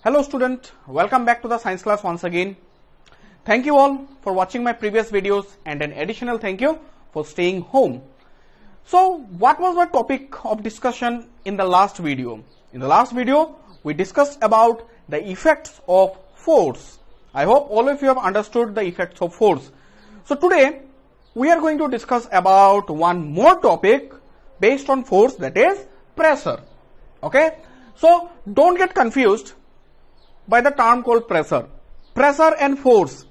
Hello student, welcome back to the science class once again. Thank you all for watching my previous videos and an additional thank you for staying home. So what was the topic of discussion in the last video? In the last video we discussed about the effects of force. I hope all of you have understood the effects of force. So today we are going to discuss about one more topic based on force, that is pressure. Okay, so don't get confused by the term called pressure. Pressure and force,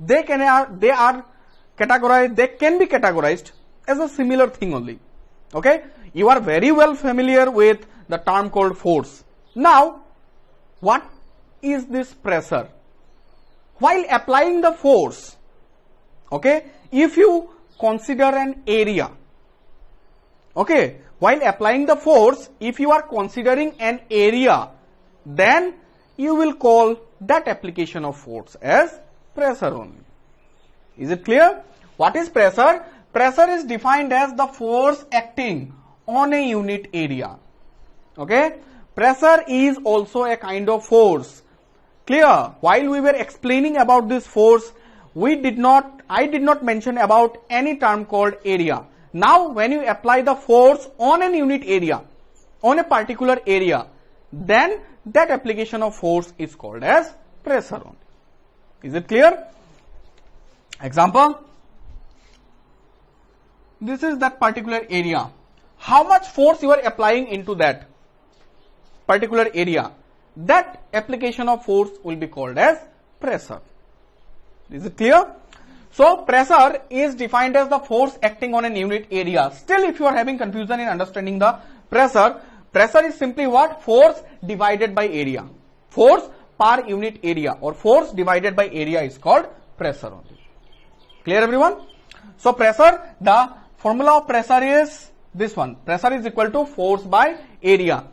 they can be categorized as a similar thing only. Okay, you are very well familiar with the term called force. Now what is this pressure? While applying the force, okay, if you consider an area, okay, while applying the force, if you are considering an area, then you will call that application of force as pressure only. Is it clear? What is pressure? Pressure is defined as the force acting on a unit area. Okay, pressure is also a kind of force. Clear? While we were explaining about this force, I did not mention about any term called area. Now when you apply the force on a unit area, on a particular area, then that application of force is called as pressure only. Is it clear? Example, this is that particular area. How much force you are applying into that particular area, that application of force will be called as pressure. Is it clear? So pressure is defined as the force acting on a unit area. Still, if you are having confusion in understanding the pressure, pressure is simply what? Force divided by area. Force per unit area or force divided by area is called pressure only. Clear everyone? So pressure, the formula of pressure is this one. Pressure is equal to force by area.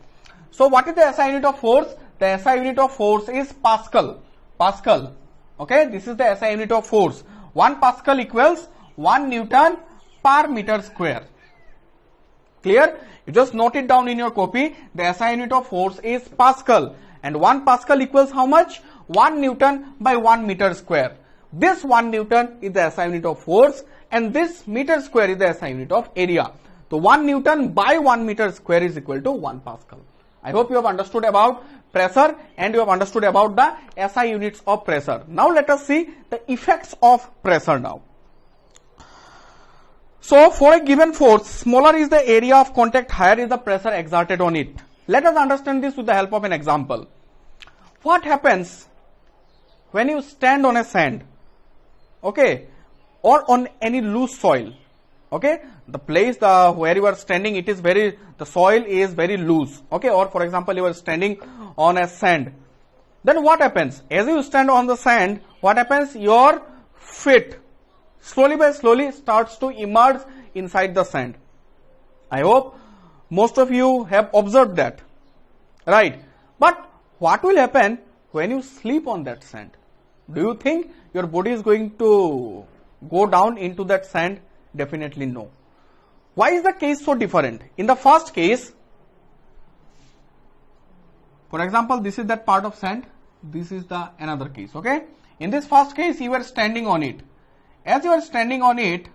So what is the SI unit of force? The SI unit of force is Pascal. Pascal. Okay, this is the SI unit of force. 1 Pascal equals 1 Newton per meter square. Clear? You just note it down in your copy. The SI unit of force is Pascal, and 1 Pascal equals how much? 1 Newton by 1 meter square. This 1 Newton is the SI unit of force, and this meter square is the SI unit of area. So 1 Newton by 1 meter square is equal to 1 Pascal. I hope you have understood about pressure and you have understood about the SI units of pressure. Now let us see the effects of pressure now. So for a given force, smaller is the area of contact, higher is the pressure exerted on it. Let us understand this with the help of an example. What happens when you stand on a sand, okay, or on any loose soil? Okay, the place where you are standing, the soil is very loose. Okay, or for example, you are standing on a sand. Then what happens? As you stand on the sand, what happens? Your feet slowly by slowly starts to emerge inside the sand. I hope most of you have observed that, right? But what will happen when you sleep on that sand? Do you think your body is going to go down into that sand? Definitely no. Why is the case so different? In the first case, for example, this is that part of sand, this is the another case. Okay, in this first case you are standing on it. As you are standing on it,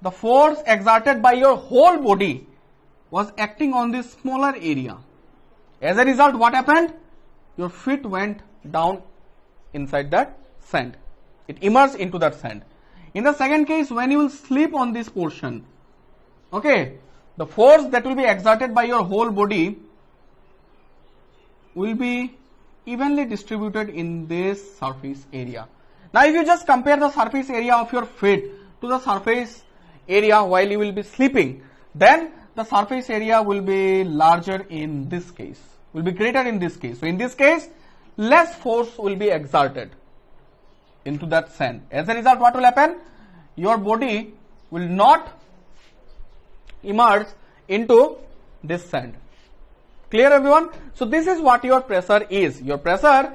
the force exerted by your whole body was acting on this smaller area. As a result, what happened? Your feet went down inside that sand. It immersed into that sand. In the second case, when you will sleep on this portion, okay, the force that will be exerted by your whole body will be evenly distributed in this surface area. Now if you just compare the surface area of your feet to the surface area while you will be sleeping, then the surface area will be larger in this case, will be greater in this case. So in this case, less force will be exerted into that sand. As a result, what will happen? Your body will not immerse into this sand. Clear everyone? So this is what your pressure is. Your pressure,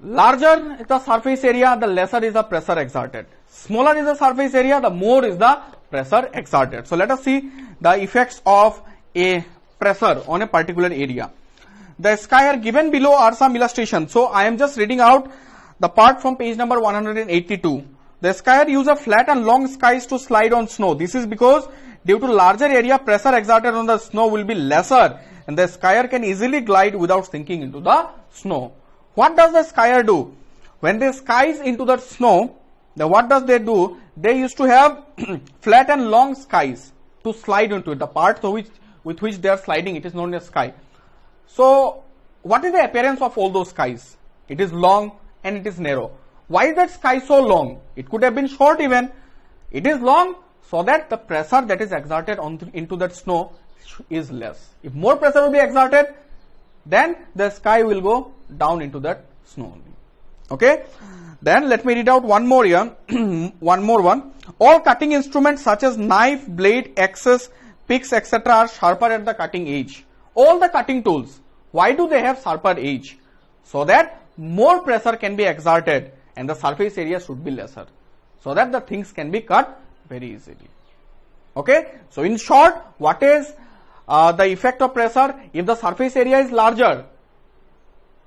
larger is the surface area, the lesser is the pressure exerted. Smaller is the surface area, the more is the pressure exerted. So let us see the effects of a pressure on a particular area. The sky are given below are some illustrations. So I am just reading out the part from page number 182. The skier use a flat and long skies to slide on snow. This is because due to larger area, pressure exerted on the snow will be lesser and the skier can easily glide without sinking into the snow. What does the skier do? When they skies into the snow, then what does they do? They used to have flat and long skies to slide into it. The part with which they are sliding, it is known as sky. So, what is the appearance of all those skies? It is long and it is narrow. Why is that sky so long? It could have been short even. It is long so that the pressure that is exerted into that snow is less. If more pressure will be exerted, then the sky will go down into that snow only. Okay. Then let me read out one more here. One more one. All cutting instruments such as knife, blade, axes, picks, etc. are sharper at the cutting edge. All the cutting tools, why do they have sharper edge? So that more pressure can be exerted and the surface area should be lesser. So that the things can be cut very easily. Okay. So in short, what is the effect of pressure? If the surface area is larger,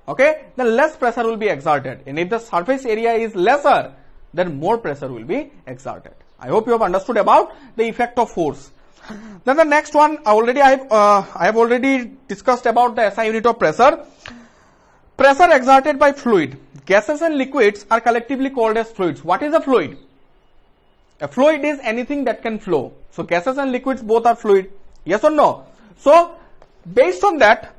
okay, then less pressure will be exerted. And if the surface area is lesser, then more pressure will be exerted. I hope you have understood about the effect of force. Then the next one, I have already discussed about the SI unit of pressure. Pressure exerted by fluid. Gases and liquids are collectively called as fluids. What is a fluid? A fluid is anything that can flow. So gases and liquids both are fluid. Yes or no? So based on that,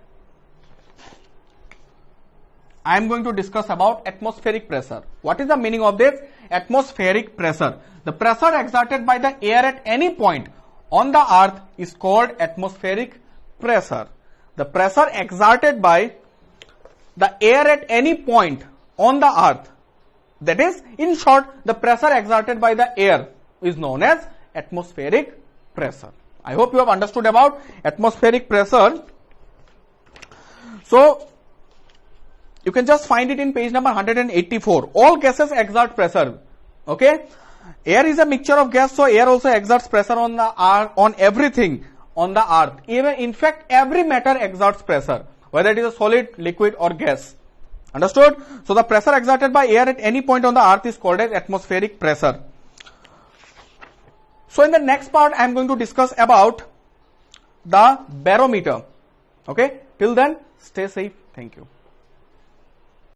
I am going to discuss about atmospheric pressure. What is the meaning of this? Atmospheric pressure. The pressure exerted by the air at any point on the earth is called atmospheric pressure. The pressure exerted by the air at any point on the earth, that is, in short, the pressure exerted by the air is known as atmospheric pressure. I hope you have understood about atmospheric pressure. So you can just find it in page number 184. All gases exert pressure. Okay. Air is a mixture of gas, so air also exerts pressure on the earth, on everything on the earth. Even in fact, every matter exerts pressure, whether it is a solid, liquid or gas. Understood? So the pressure exerted by air at any point on the earth is called as atmospheric pressure. So in the next part, I am going to discuss about the barometer. Okay. Till then, stay safe. Thank you.